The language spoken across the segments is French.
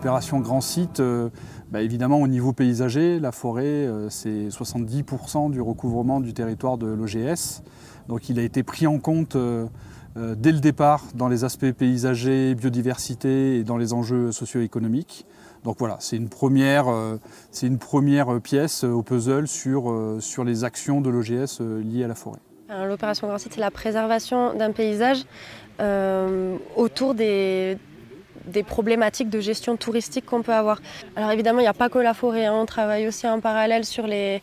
l'opération Grand Site, évidemment au niveau paysager, la forêt c'est 70% du recouvrement du territoire de l'OGS. Donc il a été pris en compte dès le départ dans les aspects paysagers, biodiversité et dans les enjeux socio-économiques. Donc voilà, c'est une première pièce au puzzle sur les actions de l'OGS liées à la forêt. Alors, l'opération Grand Site, c'est la préservation d'un paysage autour des problématiques de gestion touristique qu'on peut avoir. Alors évidemment, il n'y a pas que la forêt, on travaille aussi en parallèle sur les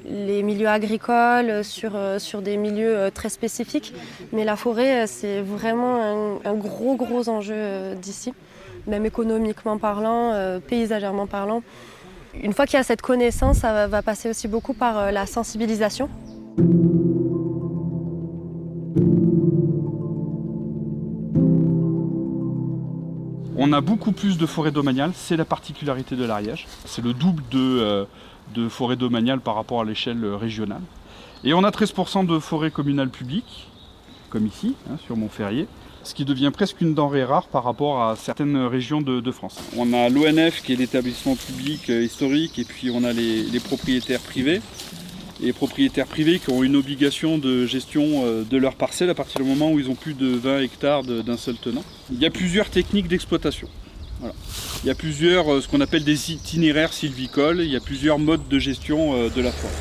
milieux agricoles, sur des milieux très spécifiques. Mais la forêt, c'est vraiment un gros enjeu d'ici, même économiquement parlant, paysagèrement parlant. Une fois qu'il y a cette connaissance, ça va passer aussi beaucoup par la sensibilisation. On a beaucoup plus de forêts domaniales, c'est la particularité de l'Ariège. C'est le double de forêts domaniales par rapport à l'échelle régionale. Et on a 13% de forêts communales publiques, comme ici, sur Montferrier, ce qui devient presque une denrée rare par rapport à certaines régions de France. On a l'ONF qui est l'établissement public historique, et puis on a les propriétaires privés. Les propriétaires privés qui ont une obligation de gestion de leurs parcelles à partir du moment où ils ont plus de 20 hectares d'un seul tenant. Il y a plusieurs techniques d'exploitation. Voilà. Il y a plusieurs, ce qu'on appelle des itinéraires sylvicoles, il y a plusieurs modes de gestion de la forêt.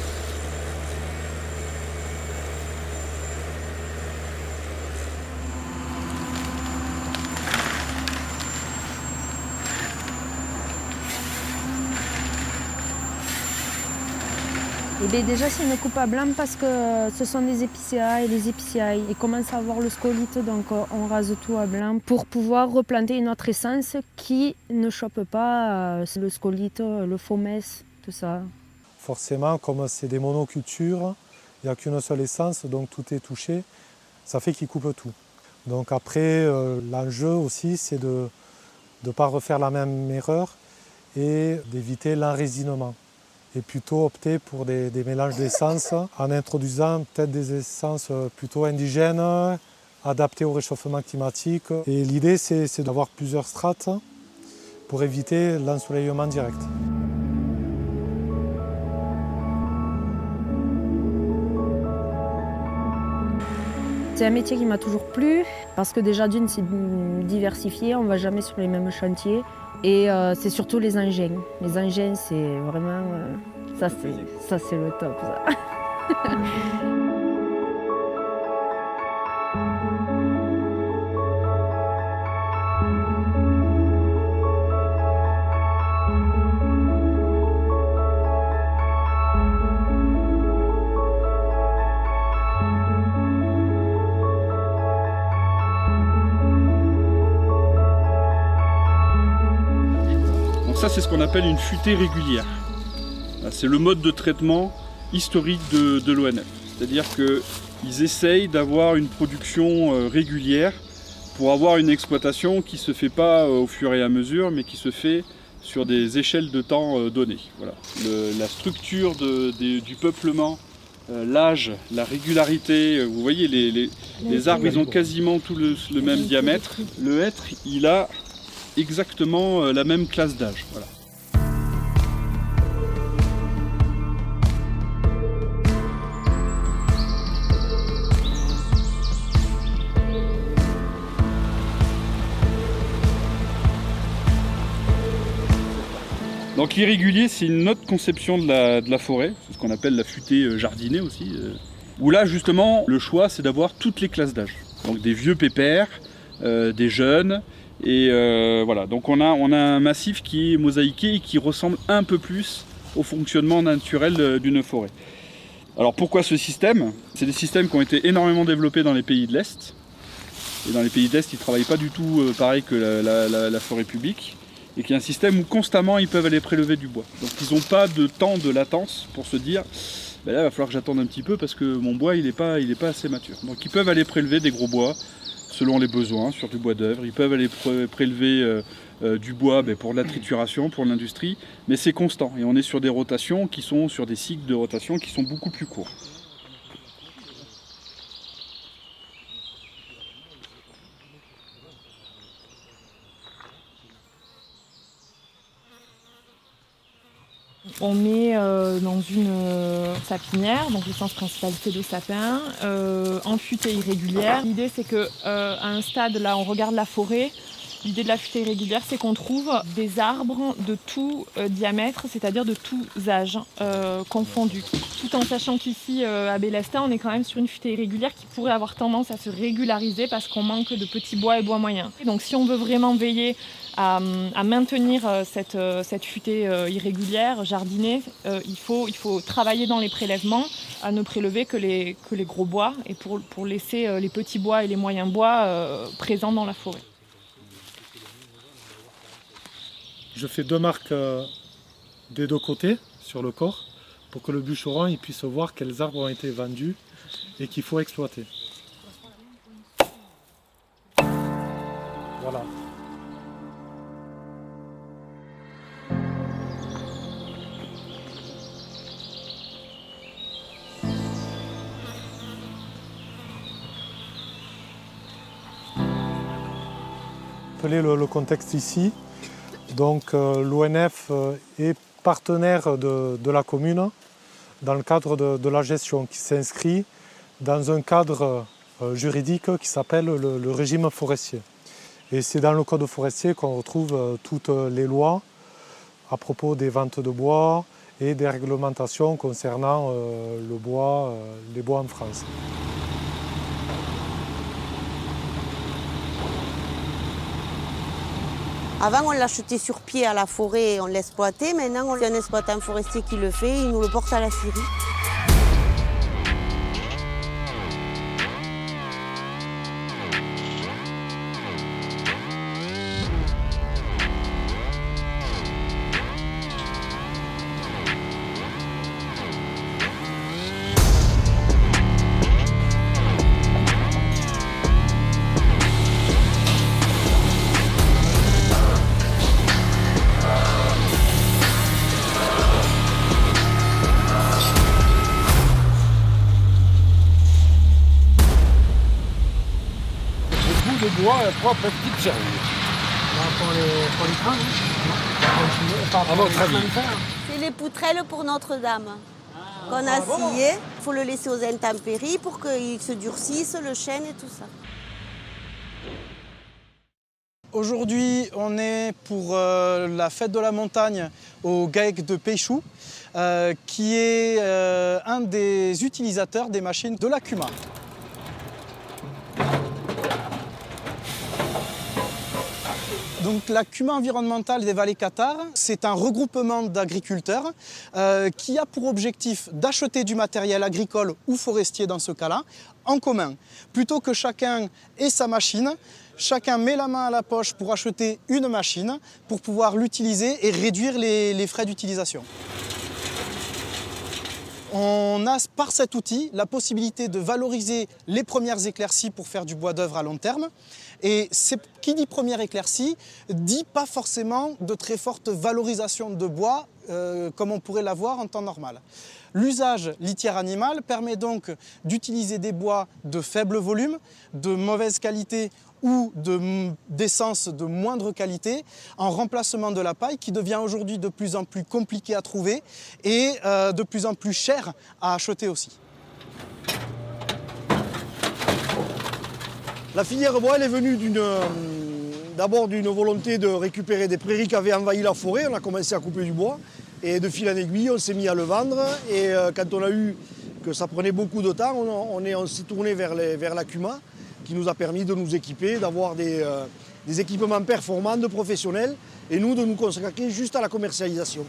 Et bien déjà c'est une coupe à blanc parce que ce sont des épicéas et les épicéas ils commencent à avoir le scolite, donc on rase tout à blanc pour pouvoir replanter une autre essence qui ne chope pas le scolite, le fomès, tout ça. Forcément, comme c'est des monocultures, il n'y a qu'une seule essence, donc tout est touché, ça fait qu'ils coupent tout. Donc après, l'enjeu aussi c'est de ne pas refaire la même erreur et d'éviter l'enrésinement. Et plutôt opter pour des mélanges d'essences en introduisant peut-être des essences plutôt indigènes, adaptées au réchauffement climatique. Et l'idée, c'est d'avoir plusieurs strates pour éviter l'ensoleillement direct. C'est un métier qui m'a toujours plu parce que déjà d'une, c'est diversifié, on ne va jamais sur les mêmes chantiers. Et c'est surtout les engins. Les engins, c'est vraiment... ça, c'est le top, ça. Ça, c'est ce qu'on appelle une futée régulière. C'est le mode de traitement historique de l'ONF. C'est-à-dire qu'ils essayent d'avoir une production régulière pour avoir une exploitation qui ne se fait pas au fur et à mesure, mais qui se fait sur des échelles de temps données. Voilà. La structure du peuplement, l'âge, la régularité, vous voyez, les arbres, ils ont quasiment tout le même diamètre. Le hêtre, il a exactement la même classe d'âge. Voilà. Donc l'irrégulier, c'est une autre conception de la forêt, c'est ce qu'on appelle la futée jardinée aussi, où là justement le choix c'est d'avoir toutes les classes d'âge. Donc des vieux pépères, des jeunes, et voilà, donc on a un massif qui est mosaïqué et qui ressemble un peu plus au fonctionnement naturel d'une forêt. Alors pourquoi ce système? C'est des systèmes qui ont été énormément développés dans les pays de l'Est. Et dans les pays de l'Est, ils ne travaillent pas du tout pareil que la forêt publique. Et qui est un système où constamment ils peuvent aller prélever du bois. Donc ils n'ont pas de temps de latence pour se dire là il va falloir que j'attende un petit peu parce que mon bois il n'est pas assez mature. Donc ils peuvent aller prélever des gros bois selon les besoins sur du bois d'œuvre. Ils peuvent aller prélever du bois pour la trituration, pour l'industrie, mais c'est constant. Et on est sur des rotations qui sont sur des cycles de rotation qui sont beaucoup plus courts. On met dans une sapinière, donc l'essence principale c'est le sapin, en futée irrégulière. L'idée c'est qu'à un stade, là on regarde la forêt. L'idée de la futée irrégulière, c'est qu'on trouve des arbres de tout diamètre, c'est-à-dire de tous âges confondus. Tout en sachant qu'ici, à Bélestin, on est quand même sur une futée irrégulière qui pourrait avoir tendance à se régulariser parce qu'on manque de petits bois et bois moyens. Donc si on veut vraiment veiller à maintenir cette futée irrégulière, jardinée, il faut travailler dans les prélèvements, à ne prélever que les gros bois et pour laisser les petits bois et les moyens bois présents dans la forêt. Je fais 2 marques des 2 côtés sur le corps pour que le bûcheron il puisse voir quels arbres ont été vendus et qu'il faut exploiter. Voilà. Appelez le contexte ici. Donc l'ONF est partenaire de la commune dans le cadre de la gestion qui s'inscrit dans un cadre juridique qui s'appelle le régime forestier. Et c'est dans le code forestier qu'on retrouve toutes les lois à propos des ventes de bois et des réglementations concernant le bois, les bois en France. Avant, on l'achetait sur pied à la forêt et on l'exploitait. Maintenant, c'est un exploitant forestier qui le fait, il nous le porte à la scierie. de bois propre à petite serrure. Pour les trains, À votre avis? C'est les poutrelles pour Notre-Dame qu'on a sciées. Il faut le laisser aux intempéries pour qu'il se durcisse, le chêne et tout ça. Aujourd'hui, on est pour la fête de la montagne au GAEC de Peychou, qui est un des utilisateurs des machines de la CUMA. Donc, la CUMA environnementale des Vallées Cathares, c'est un regroupement d'agriculteurs qui a pour objectif d'acheter du matériel agricole ou forestier dans ce cas-là, en commun. Plutôt que chacun ait sa machine, chacun met la main à la poche pour acheter une machine pour pouvoir l'utiliser et réduire les frais d'utilisation. On a par cet outil la possibilité de valoriser les premières éclaircies pour faire du bois d'œuvre à long terme. Et qui dit première éclaircie dit pas forcément de très forte valorisation de bois comme on pourrait l'avoir en temps normal. L'usage litière animale permet donc d'utiliser des bois de faible volume, de mauvaise qualité ou d'essence de moindre qualité en remplacement de la paille qui devient aujourd'hui de plus en plus compliquée à trouver et de plus en plus chère à acheter aussi. La filière bois, elle est venue d'abord d'une volonté de récupérer des prairies qui avaient envahi la forêt. On a commencé à couper du bois et de fil en aiguille, on s'est mis à le vendre. Et quand on a eu que ça prenait beaucoup de temps, on s'est tourné vers la CUMA qui nous a permis de nous équiper, d'avoir des équipements performants, de professionnels et nous de nous consacrer juste à la commercialisation.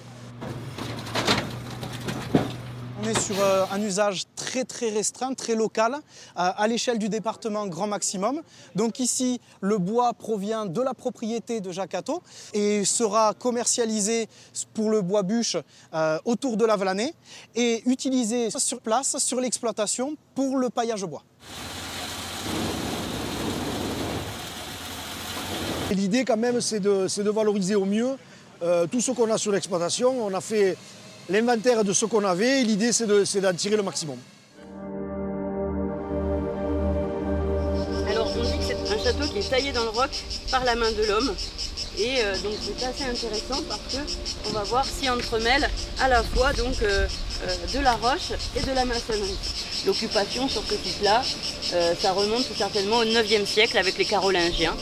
On est sur un usage très restreint, très local, à l'échelle du département grand maximum. Donc ici, le bois provient de la propriété de Jacques Atto et sera commercialisé pour le bois bûche autour de la Vlanée et utilisé sur place, sur l'exploitation, pour le paillage bois. L'idée quand même, c'est de valoriser au mieux tout ce qu'on a sur l'exploitation. On a fait l'inventaire de ce qu'on avait et l'idée c'est d'en tirer le maximum. Alors on dit que c'est un château couteau qui est taillé dans le roc par la main de l'homme. Et donc c'est assez intéressant parce qu'on va voir s'y entremêle à la fois donc, de la roche et de la maçonnerie. L'occupation sur ce site-là, ça remonte certainement au 9e siècle avec les Carolingiens.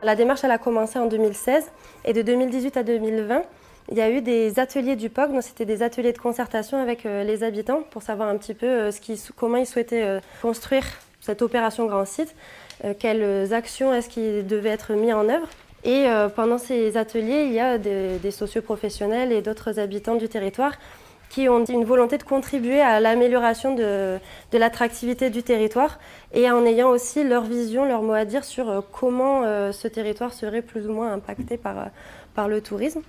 La démarche elle a commencé en 2016 et de 2018 à 2020, il y a eu des ateliers du POC, donc c'était des ateliers de concertation avec les habitants pour savoir un petit peu comment ils souhaitaient construire cette opération Grand Site, quelles actions est-ce qui devaient être mises en œuvre. Et pendant ces ateliers, il y a des socioprofessionnels et d'autres habitants du territoire qui ont une volonté de contribuer à l'amélioration de l'attractivité du territoire et en ayant aussi leur vision, leur mot à dire sur comment ce territoire serait plus ou moins impacté par le tourisme.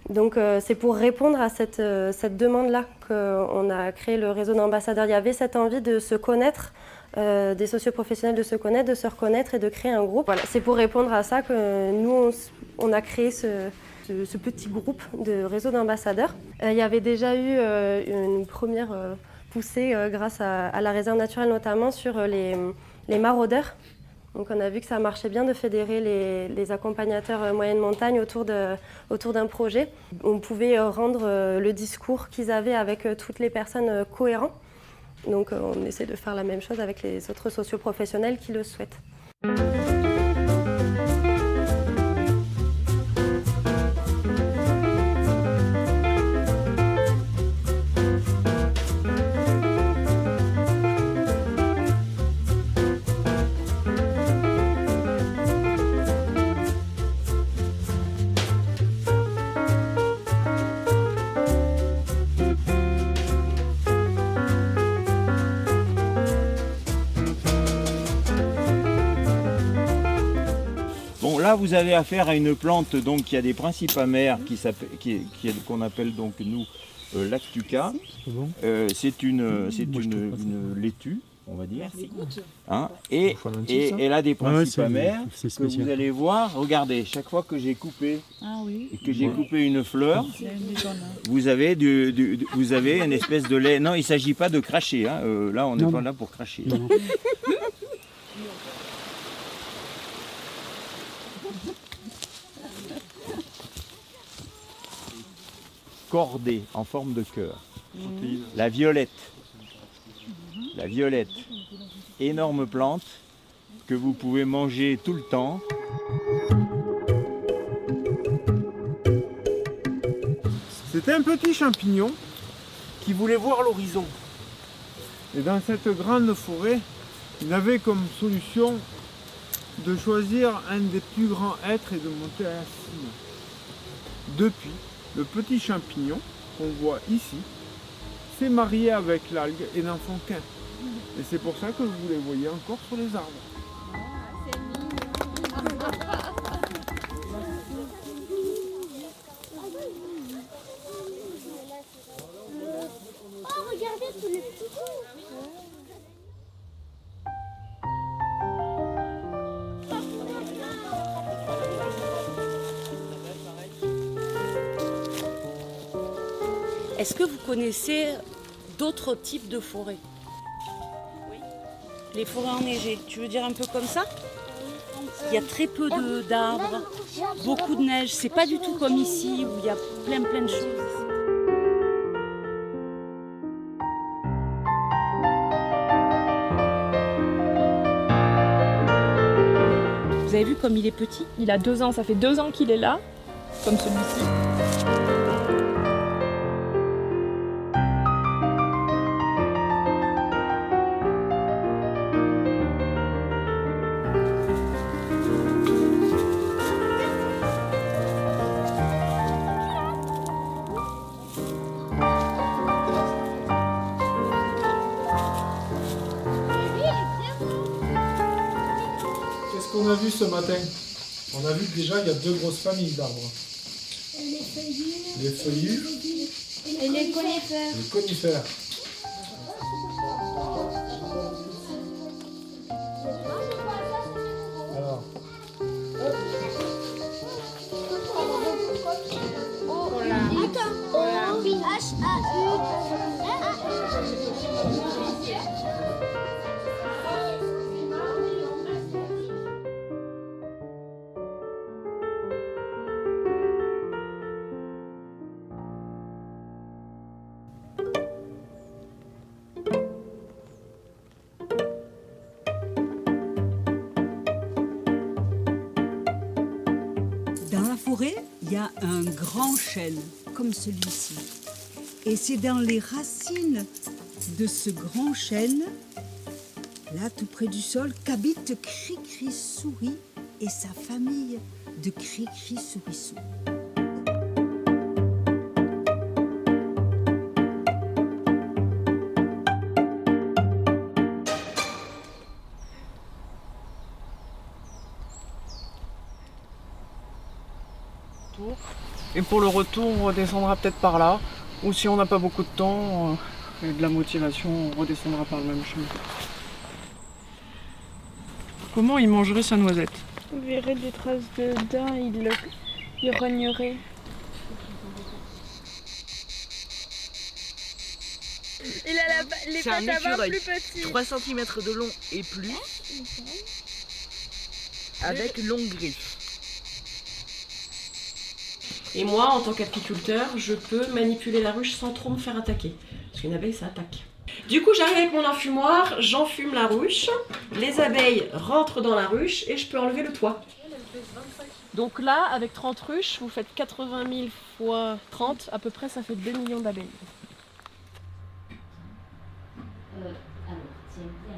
Donc c'est pour répondre à cette demande-là qu'on a créé le réseau d'ambassadeurs. Il y avait cette envie de se connaître, des socioprofessionnels de se connaître, de se reconnaître et de créer un groupe. Voilà, c'est pour répondre à ça que nous, on a créé ce petit groupe de réseau d'ambassadeurs. Il y avait déjà eu une première poussée grâce à la réserve naturelle, notamment sur les maraudeurs. Donc on a vu que ça marchait bien de fédérer les accompagnateurs moyenne montagne autour d'un projet. On pouvait rendre le discours qu'ils avaient avec toutes les personnes cohérent. Donc on essaie de faire la même chose avec les autres socioprofessionnels qui le souhaitent. Bon, là, vous avez affaire à une plante donc, qui a des principes amers qu'on appelle donc nous lactuca. C'est une laitue, on va dire. Hein, et elle a des principes amers que vous allez voir. Regardez, chaque fois que j'ai coupé et que j'ai coupé une fleur, vous avez une espèce de lait. Non, il ne s'agit pas de cracher. Hein. Là, on n'est pas là pour cracher. Cordée en forme de cœur. La violette, énorme plante que vous pouvez manger tout le temps. C'était un petit champignon qui voulait voir l'horizon. Et dans cette grande forêt, il avait comme solution de choisir un des plus grands êtres et de monter à la cime. Depuis, le petit champignon qu'on voit ici s'est marié avec l'algue et n'en font qu'un. Et c'est pour ça que vous les voyez encore sur les arbres. Oh, regardez tous les petits coups. Est-ce que vous connaissez d'autres types de forêts? Oui. Les forêts enneigées, tu veux dire un peu comme ça? Il y a très peu d'arbres, beaucoup de neige. C'est pas du tout comme ici où il y a plein de choses. Vous avez vu comme il est petit? Il a 2 ans, ça fait 2 ans qu'il est là, comme celui-ci. Qu'est-ce qu'on a vu ce matin? On a vu que déjà il y a 2 grosses familles d'arbres. Les feuillus. Les feuillus. Et les conifères. Les conifères. Alors. Dans la forêt, il y a un grand chêne, comme celui-ci. Et c'est dans les racines de ce grand chêne, là tout près du sol, qu'habite Cri-Cri-Souris et sa famille de Cri-Cri-Sourissous. Et pour le retour, on redescendra peut-être par là. Ou si on n'a pas beaucoup de temps et de la motivation, on redescendra par le même chemin. Comment il mangerait sa noisette? Vous verrez des traces de dents, il rognerait. Il a les C'est un pattes avant écureuil, plus petits. 3 cm de long et plus, avec longues griffes. Et moi, en tant qu'apiculteur, je peux manipuler la ruche sans trop me faire attaquer. Parce qu'une abeille, ça attaque. Du coup, j'arrive avec mon enfumoir, j'enfume la ruche, les abeilles rentrent dans la ruche et je peux enlever le toit. Donc là, avec 30 ruches, vous faites 80 000 fois 30, à peu près, ça fait 2 millions d'abeilles.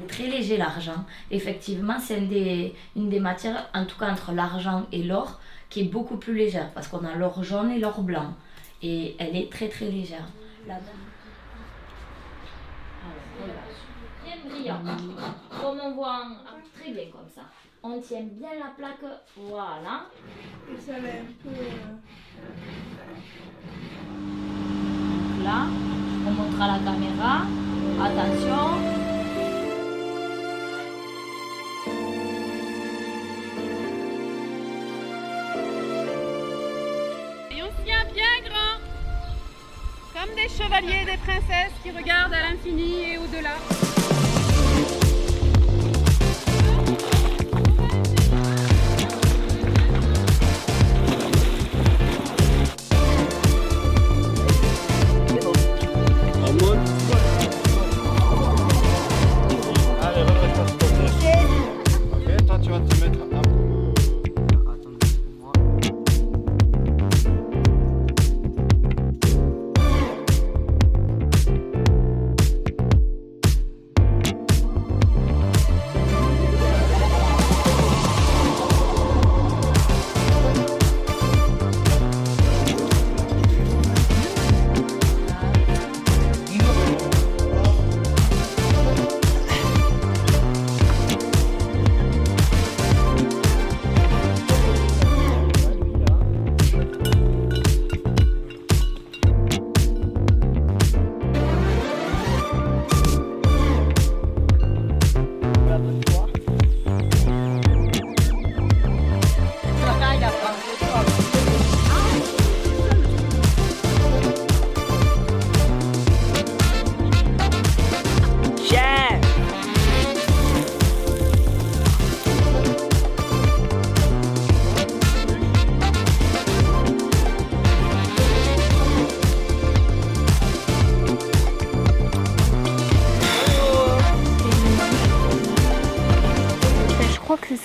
Très léger l'argent. Effectivement, c'est une des matières, en tout cas entre l'argent et l'or, qui est beaucoup plus légère parce qu'on a l'or jaune et l'or blanc. Et elle est très très légère. Bien brillant. Comme on voit très bien comme ça. On tient bien la plaque. Voilà. Ça va un peu. Donc là, on montre à la caméra. Attention. Bien grand, comme des chevaliers et des princesses qui regardent à l'infini et au-delà. Allez, redresse-toi s'il te plaît. Ok, toi tu vas te mettre un peu.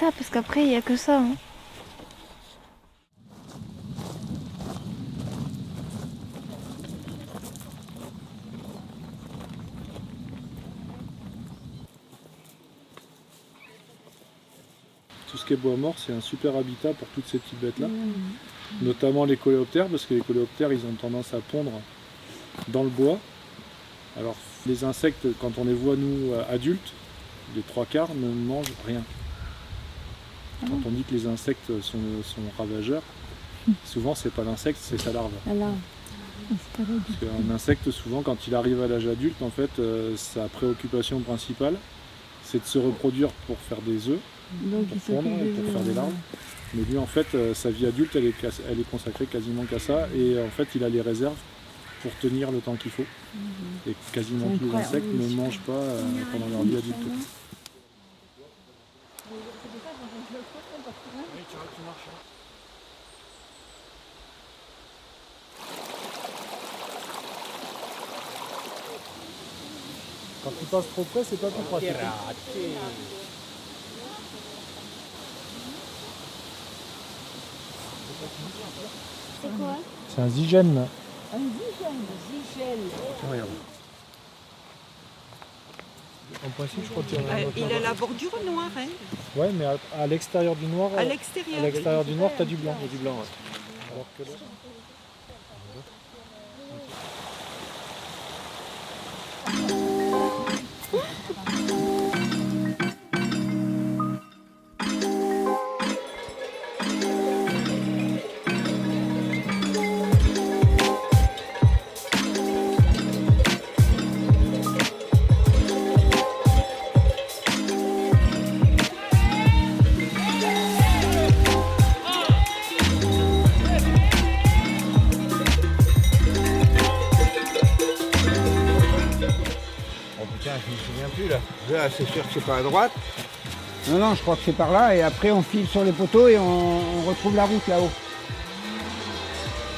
ça, parce qu'après, il n'y a que ça. Hein. Tout ce qui est bois mort, c'est un super habitat pour toutes ces petites bêtes-là, notamment les coléoptères, parce que les coléoptères, ils ont tendance à pondre dans le bois. Alors, les insectes, quand on les voit, nous, adultes, les 3/4 ne mangent rien. Quand on dit que les insectes sont ravageurs, souvent, c'est pas l'insecte, c'est sa larve. Parce qu'un insecte, souvent, quand il arrive à l'âge adulte, en fait, sa préoccupation principale, c'est de se reproduire pour faire des œufs, pour pondre et pour faire des larves. Mais lui, en fait, sa vie adulte, elle est consacrée quasiment qu'à ça. Et en fait, il a les réserves pour tenir le temps qu'il faut. Et quasiment tous les insectes ne mangent pas pendant leur vie adulte. Quand tu passes trop près, c'est pas plus pratique. C'est quoi? C'est un zygène. Un zygène. Regarde. En principe, je crois qu'il y en a un autre Il là-bas. a la bordure noire, hein. Ouais, mais à l'extérieur du noir. À l'extérieur. À l'extérieur du noir, t'as du blanc. Il y a du blanc, Alors que là. Là, c'est sûr que c'est pas à droite. Non, je crois que c'est par là. Et après, on file sur les poteaux et on retrouve la route là-haut.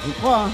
Je crois, hein.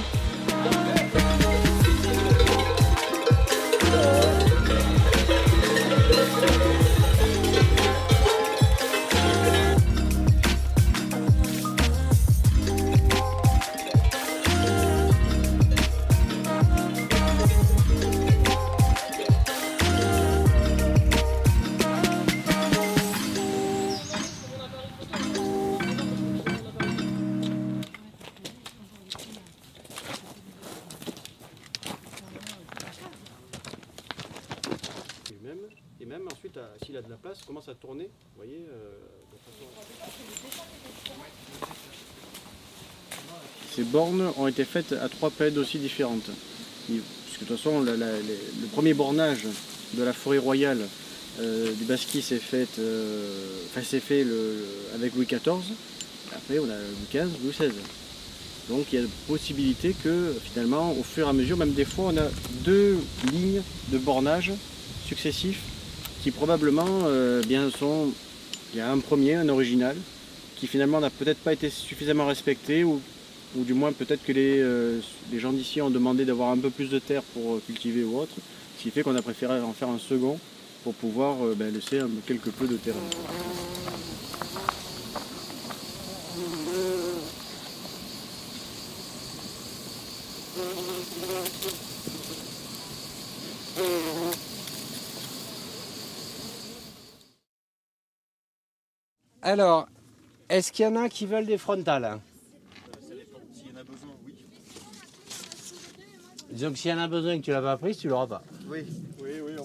Et même ensuite, s'il a de la place, commence à tourner, vous voyez, de façon... Ces bornes ont été faites à 3 périodes aussi différentes. Parce que de toute façon, le premier bornage de la forêt royale du Basquis s'est fait, avec Louis XIV. Après, on a Louis XV, Louis XVI. Donc il y a possibilité que finalement, au fur et à mesure, même des fois, on a 2 lignes de bornage successifs qui probablement sont... Il y a un premier, un original, qui finalement n'a peut-être pas été suffisamment respecté, ou du moins peut-être que les gens d'ici ont demandé d'avoir un peu plus de terre pour cultiver ou autre, ce qui fait qu'on a préféré en faire un second pour pouvoir laisser quelque peu de terrain. Alors, est-ce qu'il y en a qui veulent des frontales? S'il y en a besoin, oui. Disons que s'il y en a besoin et que tu l'as pas prise, tu l'auras pas. Oui.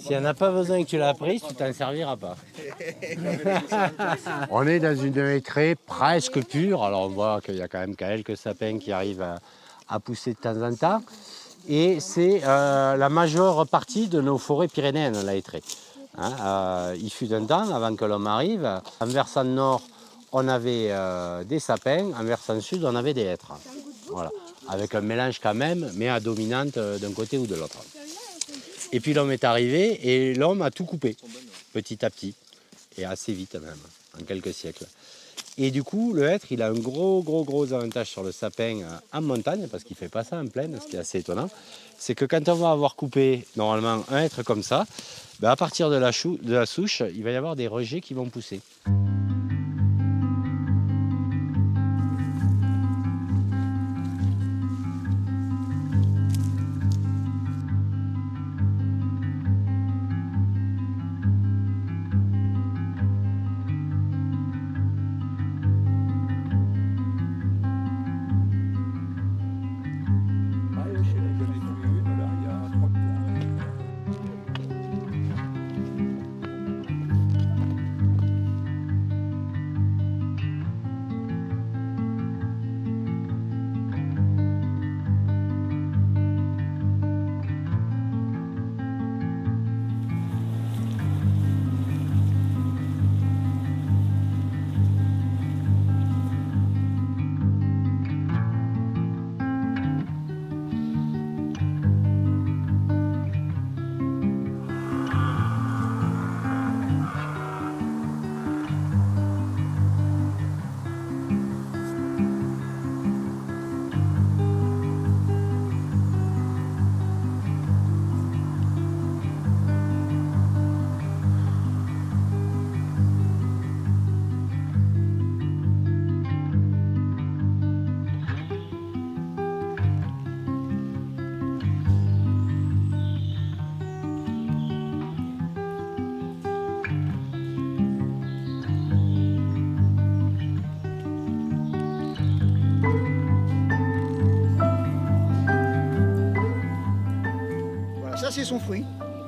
S'il n'y en a pas besoin et que tu l'as prise, tu t'en serviras pas. On est dans une écrée presque pure. Alors on voit qu'il y a quand même quelques sapins qui arrivent à pousser de temps en temps. Et c'est la majeure partie de nos forêts pyrénéennes, la hêtraie. Il fut un temps, avant que l'homme arrive, en versant nord, on avait des sapins, en versant sud, on avait des hêtres. Voilà. Avec un mélange quand même, mais à dominante d'un côté ou de l'autre. Et puis l'homme est arrivé et l'homme a tout coupé, petit à petit, et assez vite même, en quelques siècles. Et du coup, le hêtre, il a un gros avantage sur le sapin en montagne, parce qu'il ne fait pas ça en plaine, ce qui est assez étonnant. C'est que quand on va avoir coupé, normalement, un hêtre comme ça, à partir de la souche, il va y avoir des rejets qui vont pousser. Ça, c'est son fruit.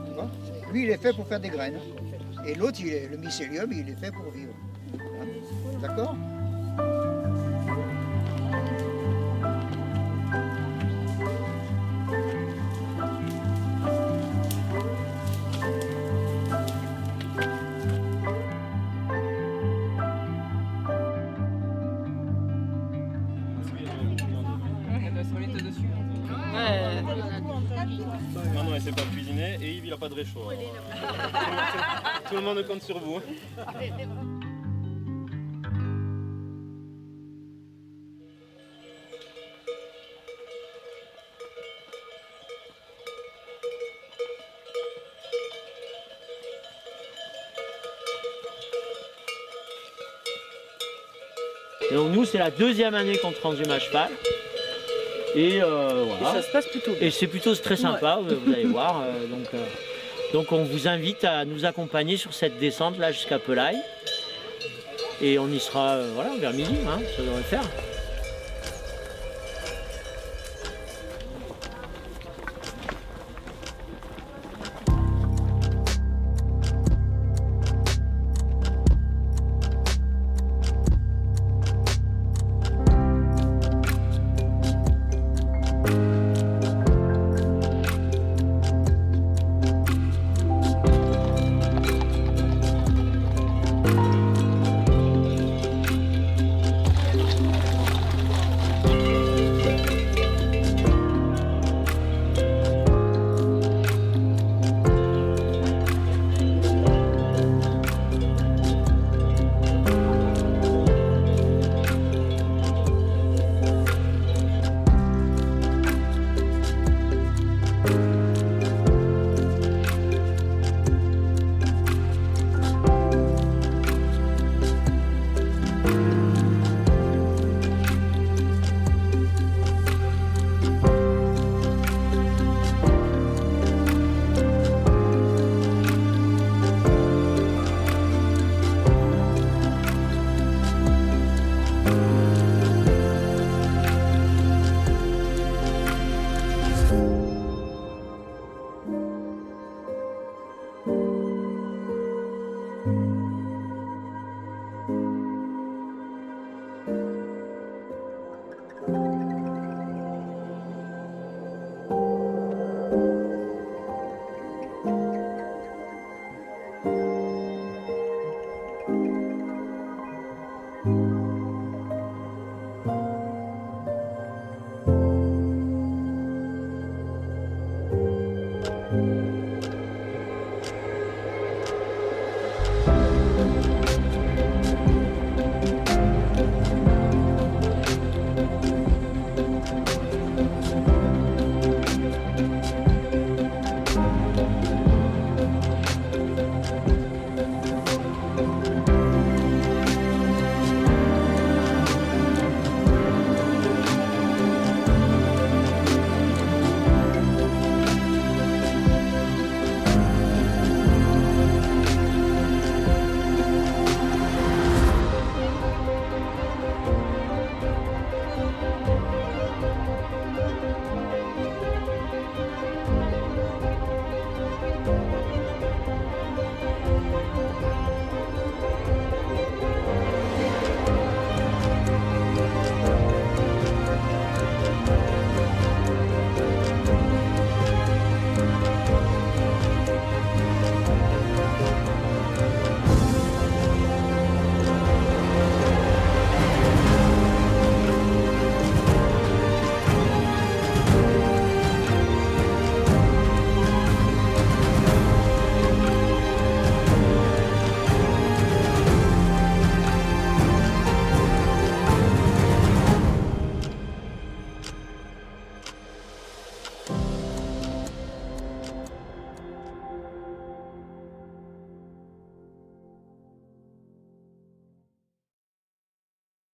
Tu vois. Lui, il est fait pour faire des graines. Et l'autre, le mycélium, il est fait pour vivre. Hein. D'accord? Manon elle sait pas cuisiner et Yves il a pas de réchaud. Tout le monde compte sur vous. Et donc nous c'est la deuxième année qu'on transhume à cheval. Et voilà. Et ça se passe plutôt bien. Et c'est plutôt très sympa, vous allez voir. Donc on vous invite à nous accompagner sur cette descente là jusqu'à Pelaye. Et on y sera voilà, vers midi, hein, ça devrait le faire.